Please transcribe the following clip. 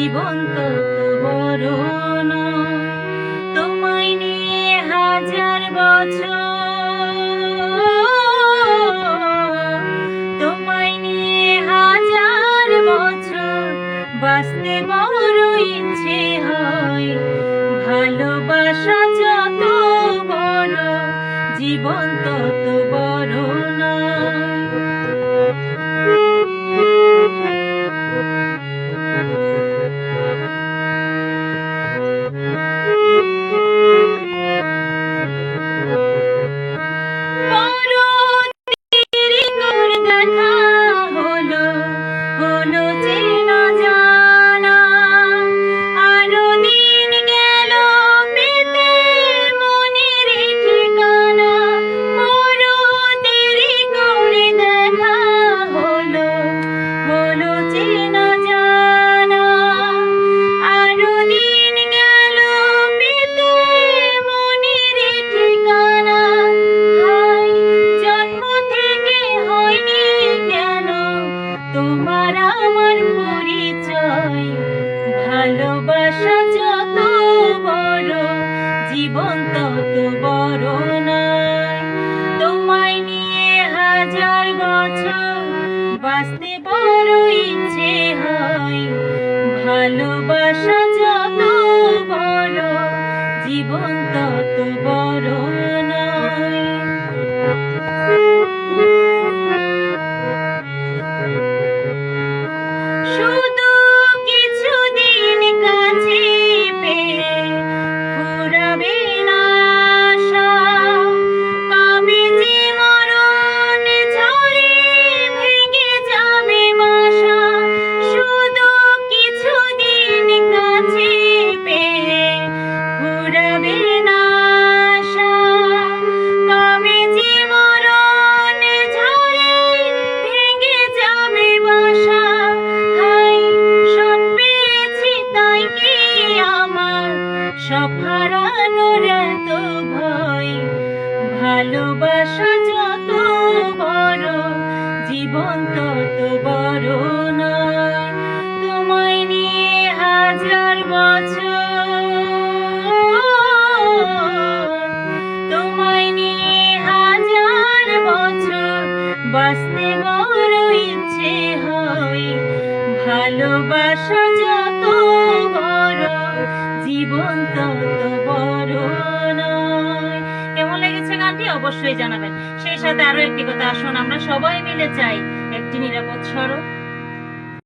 জীবন তত বড় নয়। তোমায় নিয়ে হাজার বছর, তোমায় নিয়ে হাজার বছর বাঁচতে বড় ইচ্ছে হয়। ভালোবাসা যত বড়, জীবন তত বড় নয়। তোমার আমার পরিচয়, ভালোবাসা যত বড়, জীবন তত বড় নয়। তোমায় নিয়ে হাজার বছর বাঁচতে বড় ইচ্ছে হয়। ভালোবাসা যত বড়, জীবন তত বড় নয়। শুধু কিছুদিন কাছে পেয়ে ফুরাবে না আশা, কবে যে মরণ ঝড়ে ভেঙে যাবে বাসা। শুধু কিছুদিন কাছে পেয়ে ফুরাবে না আশা, কবে যে মরণ ঝড়ে ভেঙে যাবে বাসা। সব হারানোর এত ভয়, ভালোবাসা যত বড়, জীবন তত বড় নয়। তোমায় নিয়ে হাজার বছর, তোমায় নিয়ে হাজার বছর বাঁচতে বড় ইচ্ছে হয়। ভালোবাসা যত বড়, জীবন তত বড় নয়। কেমন লেগেছে গানটি অবশ্যই জানাবেন। সেই সাথে আরো একটি কথা, আসুন আমরা সবাই মিলে চাই একটি নিরাপদ সড়ক।